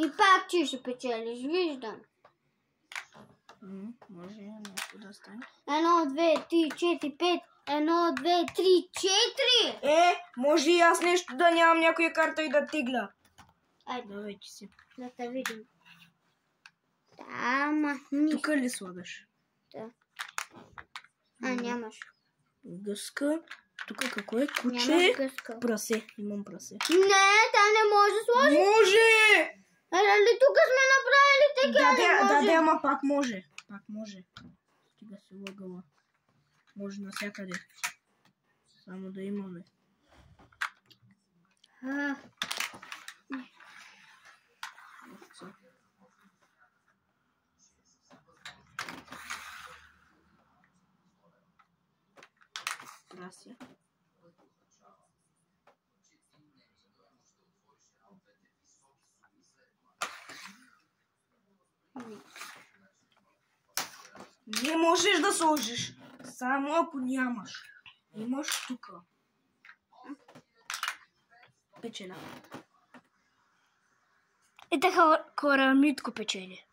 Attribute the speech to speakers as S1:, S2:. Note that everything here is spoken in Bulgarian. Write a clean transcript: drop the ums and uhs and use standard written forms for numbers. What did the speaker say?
S1: И пак ти ще печелиш, виждам.
S2: Може някой да стане.
S1: 1, 2, 3, 4, 5. 1, 2, 3, 4.
S2: Може и аз нещо да нямам някоя карта и да тигля.
S1: Айде.
S2: Да, вече си.
S1: Да те видим. Да, ама нищо.
S2: Тук ли слагаш?
S1: Да. Нямаш.
S2: Гъска. Тук какво е? Куче?
S1: Нямаш гъска.
S2: Прасе. Имам прасе.
S1: Не, та не може да сложиш.
S2: Може!
S1: Нали тук сме направили така,
S2: Да, ама пак може. Пак може. Стига се лъгала. Може навсякъде. Само да имаме. Прасе. Не можеш да сложиш. Само ако нямаш. Имаш тук. Печеля. И така корамитко печели.